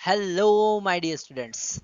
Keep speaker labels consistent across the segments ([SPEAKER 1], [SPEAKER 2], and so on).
[SPEAKER 1] Hello my dear students,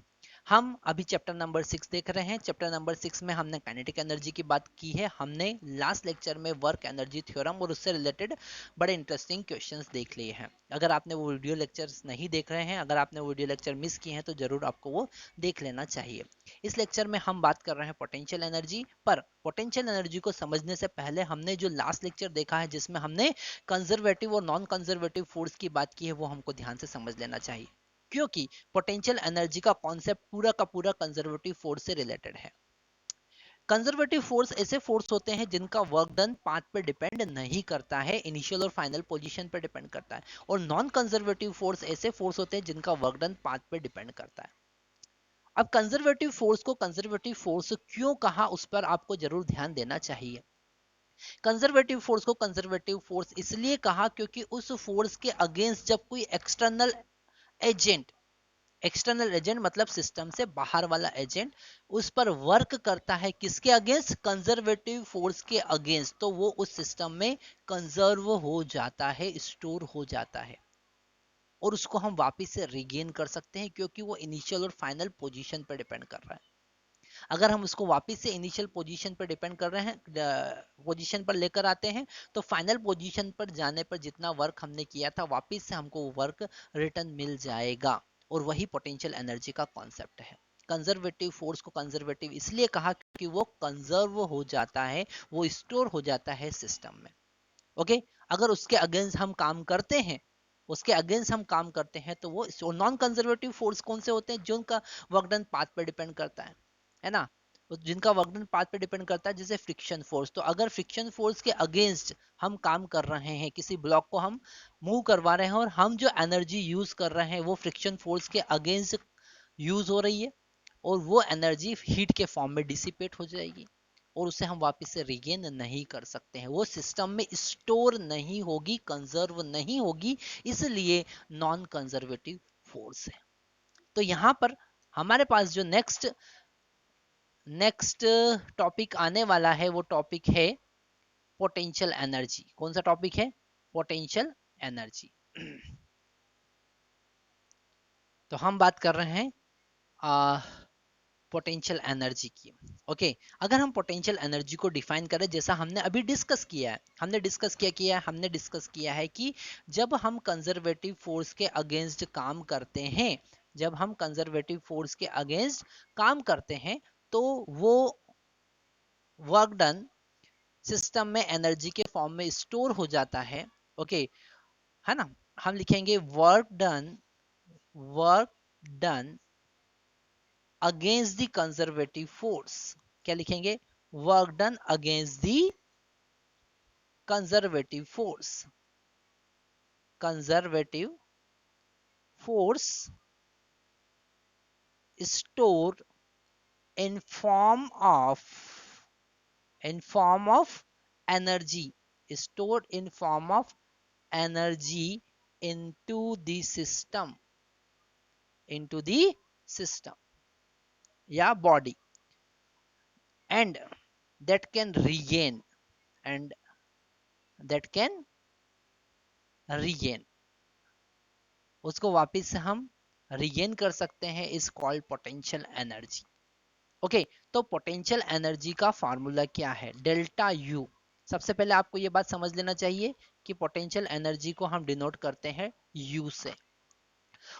[SPEAKER 1] हम अभी chapter number 6 देख रहे हैं। चैप्टर नंबर 6 में हमने काइनेटिक एनर्जी की बात की है। हमने लास्ट लेक्चर में वर्क एनर्जी थ्योरम और उससे रिलेटेड बड़े इंटरेस्टिंग क्वेश्चंस देख लिए हैं। अगर आपने वो वीडियो लेक्चर्स नहीं देख रहे हैं, अगर आपने वीडियो लेक्चर मिस किए हैं तो जरूर आपको वो देख लेना चाहिए। इस लेक्चर में हम बात कर रहे हैं पोटेंशियल एनर्जी पर। पोटेंशियल एनर्जी को समझने से पहले हमने जो लास्ट लेक्चर देखा है जिसमें हमने कंजर्वेटिव और नॉन कंजर्वेटिव फोर्स की बात की है, वो हमको ध्यान से समझ लेना चाहिए, क्योंकि पोटेंशियल एनर्जी का कॉन्सेप्ट पूरा का पूरा कंजर्वेटिव फोर्स से रिलेटेड है। कंजर्वेटिव फोर्स ऐसे फोर्स होते हैं जिनका वर्क डन पाथ पे डिपेंड नहीं करता है, इनिशियल और फाइनल पोजीशन पे डिपेंड करता है। और नॉन कंजर्वेटिव फोर्स ऐसे फोर्स होते हैं जिनका वर्क डन पाथ पे डिपेंड करता है। अब कंजर्वेटिव फोर्स को कंजर्वेटिव फोर्स क्यों कहा, उस पर आपको जरूर ध्यान देना चाहिए। कंजर्वेटिव फोर्स को कंजर्वेटिव फोर्स इसलिए कहा क्योंकि उस फोर्स के अगेंस्ट जब कोई एजेंट एक्सटर्नल एजेंट मतलब सिस्टम से बाहर वाला एजेंट उस पर वर्क करता है, किसके अगेंस्ट? कंजर्वेटिव फोर्स के अगेंस्ट, तो वो उस सिस्टम में कंजर्व हो जाता है, स्टोर हो जाता है और उसको हम वापस से रिगेन कर सकते हैं, क्योंकि वो इनिशियल और फाइनल पोजीशन पर डिपेंड कर रहा है। अगर हम उसको वापस से इनिशियल पोजीशन पर डिपेंड कर रहे हैं, पोजीशन पर लेकर आते हैं, तो फाइनल पोजीशन पर जाने पर जितना वर्क हमने किया था वापस से हमको वो वर्क रिटर्न मिल जाएगा। और वही पोटेंशियल एनर्जी का कॉन्सेप्ट है। कंजर्वेटिव फोर्स को कंजर्वेटिव इसलिए कहा क्योंकि वो कंजर्व हो जाता है, वो स्टोर हो जाता है सिस्टम में। ओके, अगर उसके अगेंस्ट हम काम करते हैं, तो वो नॉन कंजर्वेटिव फोर्स कौन से होते हैं? जो उनका वर्क डन पाथ पे डिपेंड करता है ना। जिनका वर्क डन पाथ पे डिपेंड करता है, जैसे फ्रिक्शन फोर्स। तो अगर फ्रिक्शन फोर्स के अगेंस्ट हम काम कर रहे हैं, किसी ब्लॉक को हम मूव करवा रहे हैं और हम जो एनर्जी यूज कर रहे हैं वो फ्रिक्शन फोर्स के अगेंस्ट यूज हो रही है, और वो एनर्जी हीट के फॉर्म में डिसिपेट हो जाएगी और उसे हम वापस से रिगेन नहीं कर सकते हैं, वो सिस्टम में स्टोर नहीं होगी, कंजर्व नहीं होगी, इसलिए नॉन कंजर्वेटिव फोर्स है। तो यहां पर हमारे पास जो नेक्स्ट टॉपिक आने वाला है वो टॉपिक है पोटेंशियल एनर्जी। कौन सा टॉपिक है? Potential energy. तो हम बात कर रहे हैं पोटेंशियल एनर्जी की। ओके, अगर हम पोटेंशियल एनर्जी को डिफाइन करें, जैसा हमने अभी डिस्कस किया है, हमने डिस्कस किया है कि जब हम कंजर्वेटिव फोर्स के अगेंस्ट काम करते हैं, तो वो वर्क डन सिस्टम में एनर्जी के फॉर्म में स्टोर हो जाता है। ओके, है ना। हम लिखेंगे work done against the conservative force. क्या लिखेंगे? Work done against the conservative force stored in form of energy, stored in form of energy into the system या body, and that can regain and that can regain उसको वापस से हम regain कर सकते हैं, is called potential energy. Okay, तो potential energy का फॉर्मूला क्या है? Delta U. सबसे पहले आपको ये बात समझ लेना चाहिए कि पोटेंशियल एनर्जी को हम डिनोट करते हैं यू से,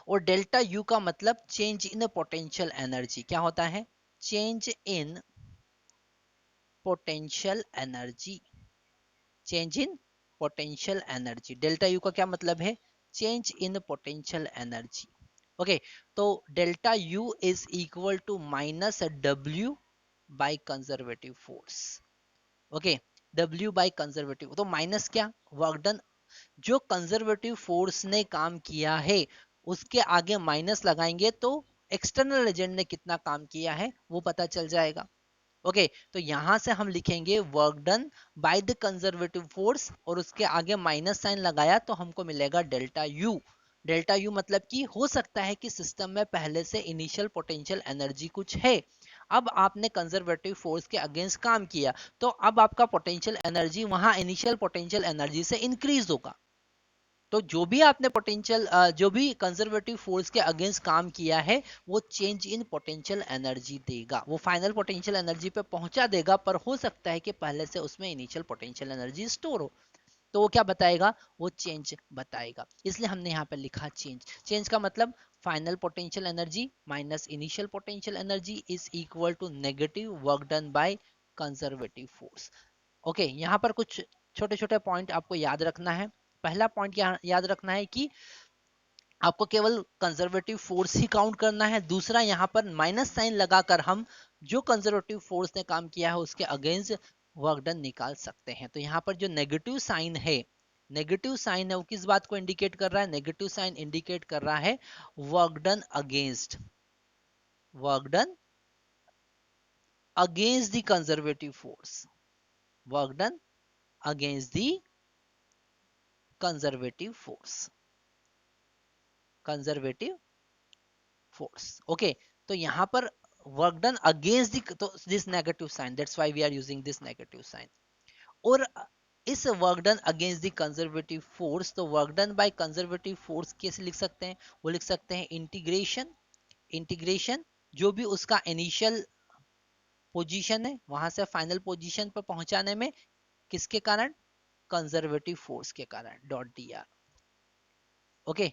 [SPEAKER 1] और डेल्टा यू का मतलब चेंज इन पोटेंशियल एनर्जी। क्या होता है? Change in potential energy. Delta U का क्या मतलब है? Change in potential energy. Okay, तो delta U is equal to minus W by conservative force. Okay, W by conservative, तो माइनस क्या? Work done. जो कंजर्वेटिव फोर्स ने काम किया है उसके आगे माइनस लगाएंगे तो एक्सटर्नल एजेंट ने कितना काम किया है वो पता चल जाएगा। ओके, तो यहां से हम लिखेंगे work done by the conservative force और उसके आगे माइनस साइन लगाया तो हमको मिलेगा डेल्टा यू। डेल्टा यू मतलब कि हो सकता है कि सिस्टम में पहले से इनिशियल पोटेंशियल एनर्जी कुछ है, अब आपने कंजर्वेटिव फोर्स के अगेंस्ट काम किया तो अब आपका पोटेंशियल एनर्जी वहां इनिशियल पोटेंशियल एनर्जी से इंक्रीज होगा। तो जो भी आपने पोटेंशियल जो भी कंजर्वेटिव फोर्स के अगेंस्ट काम किया है वो चेंज इन पोटेंशियल एनर्जी देगा, वो फाइनल पोटेंशियल एनर्जी पे पहुंचा देगा, पर हो सकता है कि पहले से उसमें इनिशियल पोटेंशियल एनर्जी स्टोर हो, तो वो क्या बताएगा, वो चेंज बताएगा। इसलिए हमने यहाँ पे लिखा चेंज। चेंज का मतलब final potential energy minus initial potential energy is equal to negative work done by conservative force. Okay, यहाँ पर कुछ छोटे छोटे पॉइंट आपको याद रखना है। पहला पॉइंट याद रखना है कि आपको केवल कंजर्वेटिव फोर्स ही काउंट करना है। दूसरा, यहाँ पर माइनस साइन लगाकर हम जो कंजर्वेटिव फोर्स ने काम किया है उसके अगेंस्ट वर्क डन निकाल सकते हैं। तो यहाँ पर जो नेगेटिव साइन है, नेगेटिव साइन है वो किस बात को इंडिकेट कर रहा है, नेगेटिव साइन इंडिकेट कर रहा है work done against, work done against the conservative force, work done against the conservative force, conservative force. Okay, तो यहां पर वर्क डन अगेंस्ट तो this negative sign, that's why we are using this negative sign. और इस work done against the conservative force, तो work done by conservative force कैसे लिख सकते हैं, वो लिख सकते हैं इंटीग्रेशन, इंटीग्रेशन जो भी उसका इनिशियल पोजीशन है वहां से फाइनल पोजीशन पर पहुंचाने में किसके कारण, कंजर्वेटिव फोर्स के कारण, डॉट डी आर। ओके,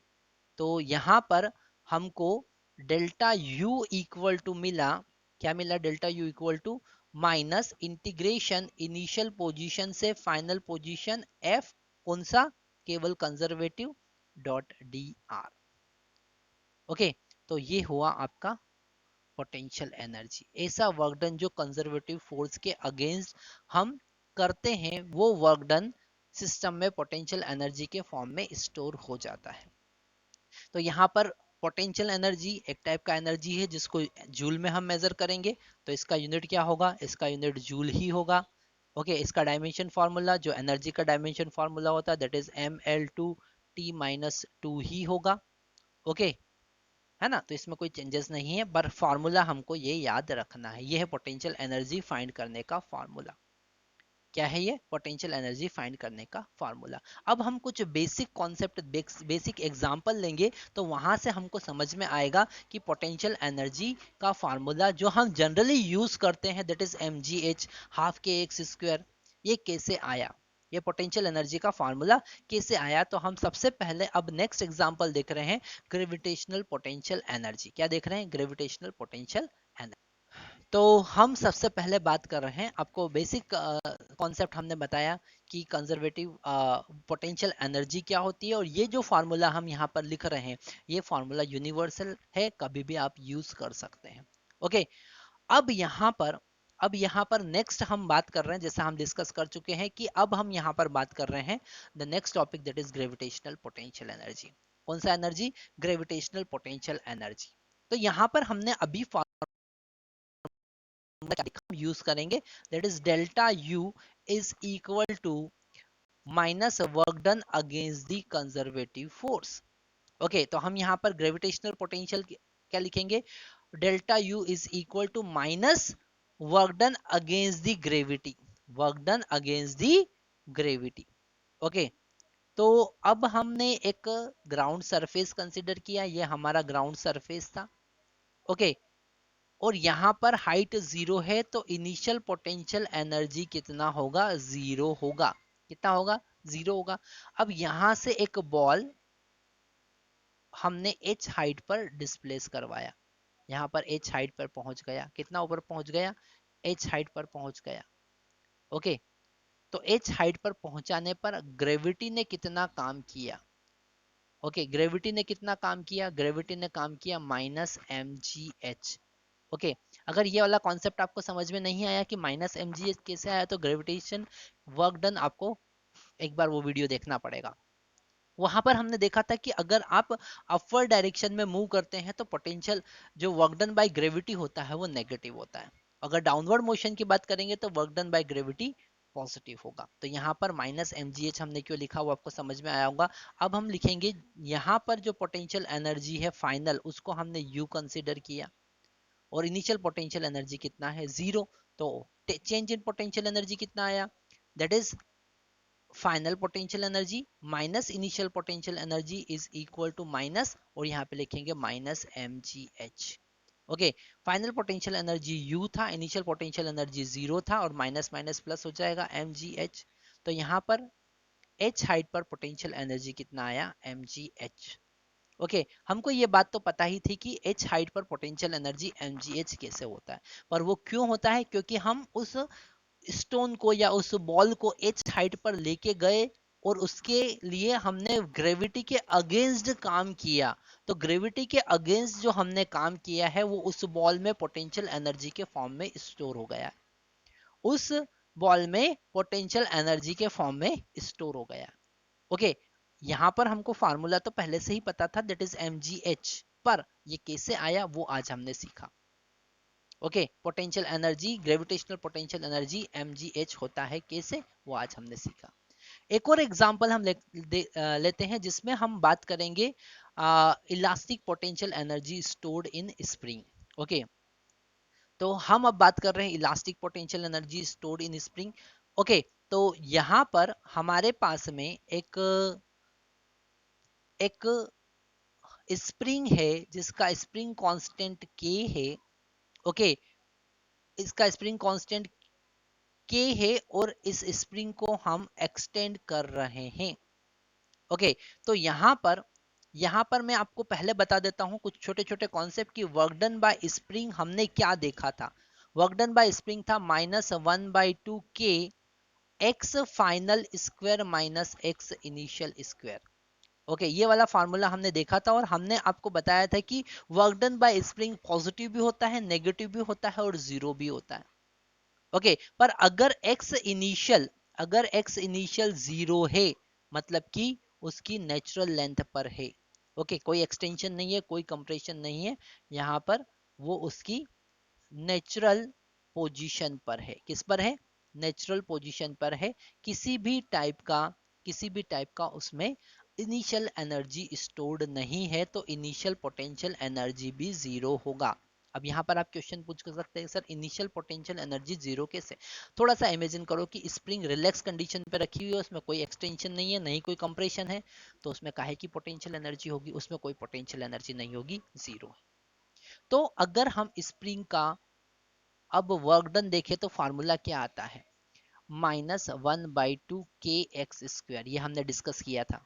[SPEAKER 1] तो यहां पर हमको डेल्टा यू इक्वल टू मिला, क्या मिला, delta U equal to minus integration initial position से फाइनल पोजीशन एफ, कौन सा, केवल conservative, dot D R. Okay, तो ये हुआ आपका पोटेंशियल एनर्जी। ऐसा वर्क डन जो कंजर्वेटिव फोर्स के अगेंस्ट हम करते हैं वो वर्क डन सिस्टम में पोटेंशियल एनर्जी के फॉर्म में स्टोर हो जाता है। तो यहाँ पर पोटेंशियल एनर्जी एक टाइप का एनर्जी है जिसको जूल में हम मेजर करेंगे, तो इसका यूनिट क्या होगा, इसका यूनिट जूल ही होगा। ओके, इसका डायमेंशन फार्मूला जो एनर्जी का डायमेंशन फार्मूला होता है दैट इज ml2t-2 ही होगा। ओके, है ना, तो इसमें कोई चेंजेस नहीं है, पर फार्मूला हमको ये याद रखना है। ये है पोटेंशियल एनर्जी फाइंड करने का फार्मूला। क्या है ये, पोटेंशियल एनर्जी फाइंड करने का फार्मूला। अब हम कुछ बेसिक कॉन्सेप्ट, बेसिक एग्जांपल लेंगे तो वहां से हमको समझ में आएगा कि पोटेंशियल एनर्जी का फार्मूला जो हम जनरली यूज करते हैं दैट इज mgh, हाफ के एक्स स्क्वायर, ये कैसे आया, ये पोटेंशियल एनर्जी का फार्मूला कैसे आया। तो हम सबसे पहले अब नेक्स्ट एग्जांपल देख रहे हैं, ग्रेविटेशनल पोटेंशियल एनर्जी। क्या देख रहे हैं, ग्रेविटेशनल पोटेंशियल एनर्जी। तो हम सबसे पहले बात कर रहे हैं, आपको बेसिक कॉन्सेप्ट हमने बताया कि कंजर्वेटिव पोटेंशियल एनर्जी क्या होती है, और ये जो फार्मूला हम यहाँ पर लिख रहे हैं ये फार्मूला यूनिवर्सल है, कभी भी आप यूज कर सकते हैं। ओके, अब यहाँ पर नेक्स्ट हम बात कर रहे हैं, जैसा हम डिस्कस कर चुके हैं कि अब हम यहाँ पर बात कर रहे हैं the next topic that is gravitational potential energy. कौन सा एनर्जी, ग्रेविटेशनल पोटेंशियल एनर्जी। तो यहाँ पर हमने अभी यूज करेंगे that is delta U is equal to minus work done against the conservative force. Okay, तो हम यहाँ पर ग्रेविटेशनल पोटेंशियल क्या लिखेंगे, delta U is equal to minus work done against the gravity, work done against the gravity. Okay, तो अब हमने एक ग्राउंड सरफेस कंसिडर किया, ये हमारा ग्राउंड सरफेस था। ओके, और यहाँ पर हाइट 0 है तो इनिशियल पोटेंशियल एनर्जी कितना होगा, 0 होगा। कितना होगा, 0 होगा। अब यहाँ से एक बॉल हमने h हाइट पर डिस्प्लेस करवाया, यहाँ पर h हाइट पर पहुंच गया, कितना ऊपर पहुंच गया, h हाइट पर पहुंच गया। ओके, तो h हाइट पर पहुंचाने पर ग्रेविटी ने कितना काम किया, ओके, ग्रेविटी ने कितना काम किया, ग्रेविटी ने काम किया -mgh। ओके, अगर ये वाला कॉन्सेप्ट आपको समझ में नहीं आया कि -mgh कैसे आया, तो ग्रेविटेशन वर्क डन आपको एक बार वो वीडियो देखना पड़ेगा। वहां पर हमने देखा था कि अगर आप अपवर्ड डायरेक्शन में मूव करते हैं तो पोटेंशियल जो वर्क डन बाय ग्रेविटी होता है वो नेगेटिव होता है। अगर डाउनवर्ड मोशन की बात करेंगे तो work done by gravity positive होगा। तो यहाँ पर -mgh हमने क्यों लिखा वो आपको समझ में आया होगा। अब हम लिखेंगे यहाँ पर जो पोटेंशियल एनर्जी है फाइनल, उसको हमने u कंसिडर किया, और इनिशियल पोटेंशियल एनर्जी कितना है, 0। तो चेंज इन पोटेंशियल एनर्जी कितना आया, that is final potential energy minus initial potential energy is equal to minus, और यहाँ पे लिखेंगे minus mgh। Okay, final potential energy U था, इनिशियल पोटेंशियल एनर्जी 0 था, और माइनस माइनस प्लस हो जाएगा mgh। तो यहाँ पर h हाइट पर पोटेंशियल एनर्जी कितना आया, mgh। ओके, हमको ये बात तो पता ही थी कि h हाइट पर पोटेंशियल एनर्जी mgh कैसे होता है, पर वो क्यों होता है, क्योंकि हम उस स्टोन को या उस बॉल को एच हाइट पर लेके गए और उसके लिए हमने ग्रेविटी के अगेंस्ट काम किया। तो ग्रेविटी के अगेंस्ट जो हमने काम किया है वो उस बॉल में पोटेंशियल एनर्जी के फॉर्म में स्टोर हो गया, उस बॉल में पोटेंशियल एनर्जी के फॉर्म में स्टोर हो गया। ओके, यहाँ पर हमको फार्मूला तो पहले से ही पता था, दैट इज mgh, पर ये कैसे आया वो आज हमने सीखा। Okay, potential energy, gravitational potential energy mgh होता है कैसे, वो आज हमने सीखा। एक और एग्जांपल हम लेते हैं जिसमें हम बात करेंगे elastic potential energy stored in spring. Okay, तो हम अब बात कर रहे हैं elastic potential energy stored in spring. Okay, तो यहाँ पर हमारे पास में एक एक स्प्रिंग है जिसका स्प्रिंग कांस्टेंट k है। ओके, इसका स्प्रिंग कांस्टेंट k है और इस स्प्रिंग को हम एक्सटेंड कर रहे हैं। ओके, तो यहाँ पर मैं आपको पहले बता देता हूँ कुछ छोटे छोटे कॉन्सेप्ट की वर्क डन बाय स्प्रिंग हमने क्या देखा था। वर्क डन बाय स्प्रिंग था -1/2k x final square minus x initial square. Okay, ये वाला फार्मूला हमने देखा था और हमने आपको बताया था कि work done bye spring positive भी होता है, नेगेटिव भी होता है और जीरो भी होता है। ओके, पर अगर एक्स इनिशियल जीरो है, मतलब कि उसकी नेचुरल लेंथ पर है। ओके, कोई एक्सटेंशन नहीं है, कोई कंप्रेशन नहीं है, यहाँ पर वो उसकी नेचुरल पोजीशन पर है। किस पर है, नेचुरल पोजीशन पर है। किसी भी टाइप का उसमें इनिशियल एनर्जी स्टोर्ड नहीं है, तो इनिशियल पोटेंशियल एनर्जी भी जीरो होगा। अब यहाँ पर आप क्वेश्चन पूछ सकते हैं, sir initial potential energy zero कैसे। थोड़ा सा इमेजिन करो कि स्प्रिंग रिलैक्स कंडीशन पे रखी हुई है, उसमें कोई एक्सटेंशन नहीं है, नहीं कोई कंप्रेशन है, तो उसमें काहे की पोटेंशियल एनर्जी होगी, उसमें कोई पोटेंशियल एनर्जी नहीं होगी, जीरो। तो अगर हम स्प्रिंग का अब वर्क डन देखे तो फार्मूला क्या आता है, -1/2kx²। ये हमने डिस्कस किया था,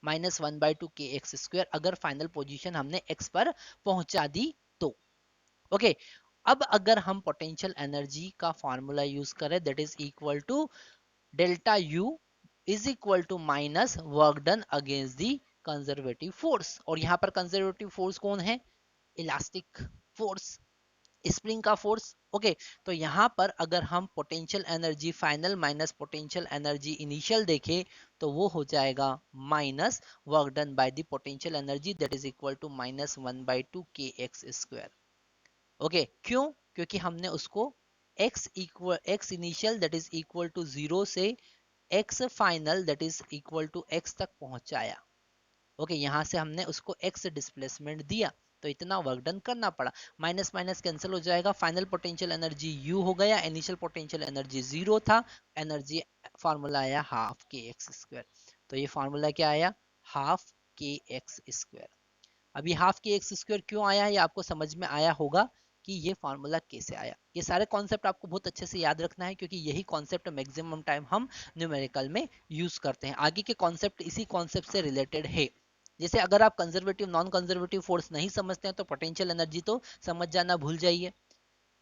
[SPEAKER 1] -1/2kx²। अगर फाइनल पोजीशन हमने x पर पहुंचा दी तो। ओके, अब अगर हम पोटेंशियल एनर्जी का फार्मूला यूज करें, that is equal to delta U is equal to minus work done against the conservative force. और यहाँ पर कंजर्वेटिव फोर्स कौन है, इलास्टिक फोर्स, स्प्रिंग का फोर्स। ओके, तो यहाँ पर अगर हम potential energy final minus potential energy initial देखें, तो वो हो जाएगा minus work done by the potential energy, that is equal to -1/2kx²। Okay, क्यों, क्योंकि हमने उसको x initial that is equal to 0 से x final that is equal to x तक पहुंचाया। ओके, यहाँ से हमने उसको x डिस्प्लेसमेंट दिया, तो इतना वर्क डन करना पड़ा। माइनस माइनस कैंसिल हो जाएगा, फाइनल पोटेंशियल एनर्जी U हो गया, इनिशियल पोटेंशियल एनर्जी 0 था, एनर्जी फार्मूला आया ½ kx²। तो ये फार्मूला क्या आया, ½ kx²। अभी ½ kx² क्यों आया है ये आपको समझ में आया होगा कि ये फार्मूला कैसे आया। ये सारे कॉन्सेप्ट आपको बहुत अच्छे से याद रखना है, क्योंकि यही कॉन्सेप्ट मैक्सिमम टाइम हम न्यूमेरिकल में यूज करते हैं। आगे के कॉन्सेप्ट इसी कॉन्सेप्ट से रिलेटेड है। जैसे अगर आप कंजर्वेटिव नॉन कंजर्वेटिव फोर्स नहीं समझते हैं तो पोटेंशियल एनर्जी तो समझ जाना भूल जाइए।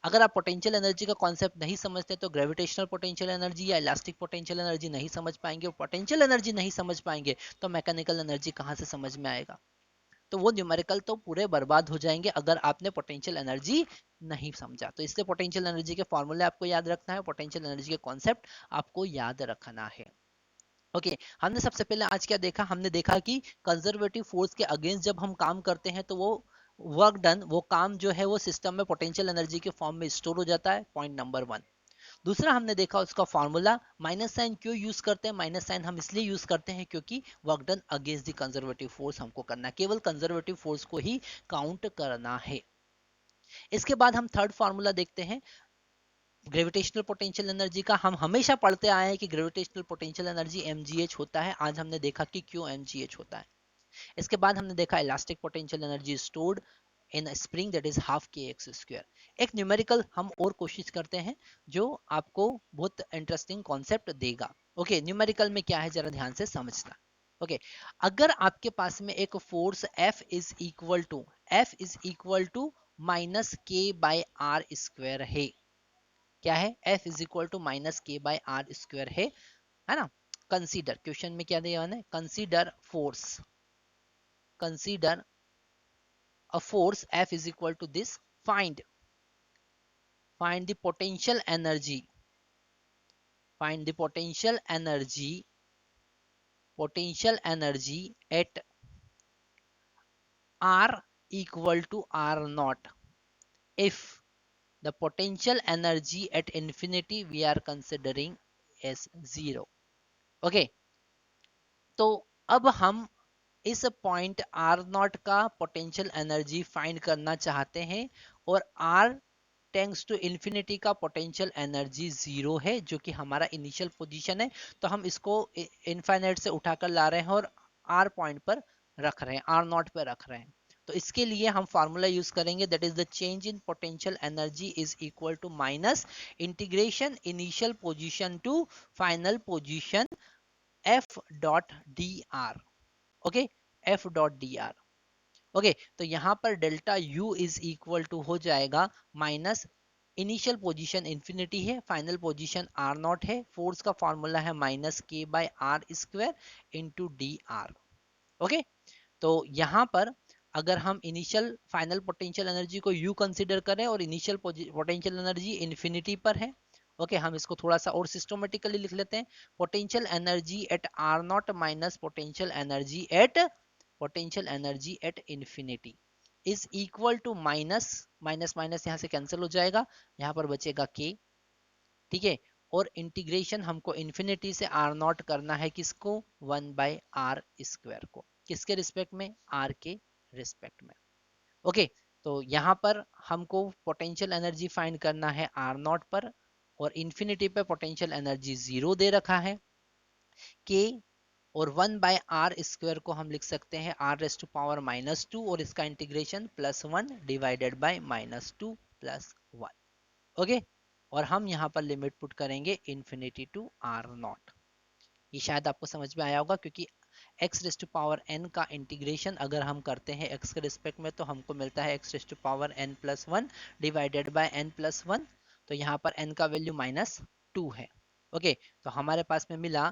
[SPEAKER 1] अगर आप पोटेंशियल एनर्जी का कॉन्सेप्ट नहीं समझते तो ग्रेविटेशनल पोटेंशियल एनर्जी या इलास्टिक पोटेंशियल एनर्जी नहीं समझ पाएंगे। पोटेंशियल एनर्जी नहीं समझ पाएंगे तो मैकेनिकल एनर्जी कहाँ से समझ में आएगा। तो वो न्यूमेरिकल तो पूरे बर्बाद हो जाएंगे अगर आपने पोटेंशियल एनर्जी नहीं समझा। तो इसलिए पोटेंशियल एनर्जी के फॉर्मूले आपको याद रखना है, पोटेंशियल एनर्जी के कॉन्सेप्ट आपको याद रखना है। ओके, हमने सबसे पहले आज क्या देखा, हमने देखा कि कंजर्वेटिव फोर्स के अगेंस्ट जब हम काम करते हैं तो वो वर्क डन, वो काम जो है वो सिस्टम में पोटेंशियल एनर्जी के फॉर्म में स्टोर हो जाता है, पॉइंट नंबर 1। दूसरा हमने देखा उसका फॉर्मूला, माइनस साइन क्यों यूज करते हैं, माइनस साइन हम इसलिए यूज करते हैं क्योंकि work done against the conservative force हमको करना है, केवल कंजर्वेटिव फोर्स को ही काउंट करना है। इसके बाद हम थर्ड फॉर्मूला देखते हैं, ग्रेविटेशनल पोटेंशियल एनर्जी का हम हमेशा पढ़ते आए हैं कि ग्रेविटेशनल पोटेंशियल एनर्जी mgh होता है। आज हमने देखा कि क्यों mgh होता है। इसके बाद हमने देखा elastic potential energy stored in spring that is half के एक्स स्क्वायर। एक न्यूमेरिकल हम और कोशिश करते हैं जो आपको बहुत इंटरेस्टिंग कॉन्सेप्ट देगा। ओके, न्यूमेरिकल में क्या है जरा ध्यान से समझना। ओके, अगर आपके पास में एक force F is equal to minus k by r square है। क्या है? F is equal to minus k by r square है ना। कंसीडर, क्वेश्चन में क्या दिया है, consider force, consider a force F is equal to this. Find the potential energy, find the potential energy at R equal to R naught if the potential energy at infinity we are considering as 0. Okay, तो अब हम इस point are not का potential energy find करना चाहते हैं और are tends to infinity का पोटेंशियल एनर्जी 0 है, जो कि हमारा इनिशियल पोजीशन है। तो हम इसको इनफाइनाइट से उठाकर ला रहे हैं और आर पॉइंट पर रख रहे हैं, आर नॉट पर रख रहे हैं। तो इसके लिए हम फार्मूला यूज करेंगे, that is the change in potential energy is equal to minus integration initial position to final position F dot D R. Okay, F dot D R. Okay, तो यहां पर delta U is equal to हो जाएगा minus initial position infinity है, final position r naught है, force का formula है minus k by r square into d are. Okay, तो यहां पर अगर हम इनिशियल फाइनल पोटेंशियल एनर्जी को यू कंसीडर करें और इनिशियल पोटेंशियल एनर्जी इंफिनिटी पर है। ओके, हम इसको थोड़ा सा और सिस्टमेटिकली लिख लेते हैं। Potential energy at are naught minus potential energy at infinity is equal to minus minus minus यहाँ से कैंसिल हो जाएगा, यहाँ पर बचेगा के। ठीक है, और इंटीग्रेशन हमको इंफिनिटी से आर नॉट करना है, किसको? 1/r स्क्वायर को। किसके रिस्पेक्ट में? आर के रिस्पेक्ट में। ओके, तो यहाँ पर हमको पोटेंशियल एनर्जी फाइंड करना है आर नॉट पर और इंफिनिटी पे पोटेंशियल एनर्जी 0 दे रखा है। के और 1/r स्क्वायर को हम लिख सकते हैं r⁻⁻² और इसका इंटीग्रेशन +1 डिवाइडेड बाय -2 +1। ओके, और हम यहाँ पर लिमिट पुट करेंगे इंफिनिटी टू r नॉट। ये शायद आपको समझ में आया होगा, क्योंकि x⁻n का इंटीग्रेशन अगर हम करते हैं x के रिस्पेक्ट में तो हमको मिलता है x⁻n+1 डिवाइडेड बाय n+1। तो यहाँ पर n का वैल्यू -2 है। ओके, तो हमारे पास में मिला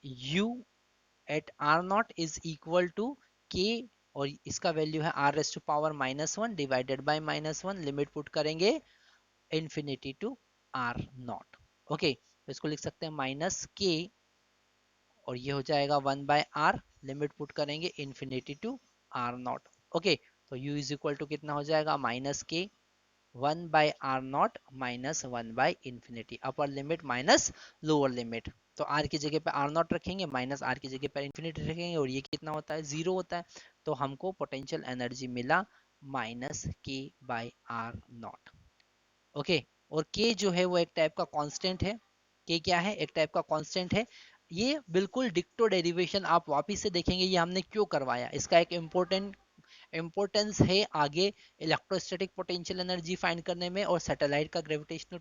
[SPEAKER 1] u at are naught is equal to K और इसका वैल्यू है r⁻⁻1 divided by -1। Limit put करेंगे infinity to R naught. Okay, तो इसको लिख सकते हैं माइनस के और ये हो जाएगा 1/r। लिमिट पुट करेंगे infinity to R naught. Okay, तो u इज इक्वल टू कितना हो जाएगा? Minus K 1/r naught minus 1/इंफिनिटी, upper limit minus lower limit. तो r की जगह पे r नॉट रखेंगे, माइनस r की जगह पर इंफिनिटी रखेंगे और ये कितना होता है? 0 होता है। तो हमको पोटेंशियल एनर्जी मिला minus k by are naught. Okay, और k जो है वो एक टाइप का कांस्टेंट है। k क्या है? एक टाइप का कांस्टेंट है। ये बिल्कुल डिक्टो डेरिवेशन आप वापिस से देखेंगे ये हमने क्यों करवाया, इसका एक इम्पोर्टेंस है आगे इलेक्ट्रोस्टैटिक पोटेंशियल एनर्जी फाइंड करने में और सैटेलाइट का ग्रेविटेशनल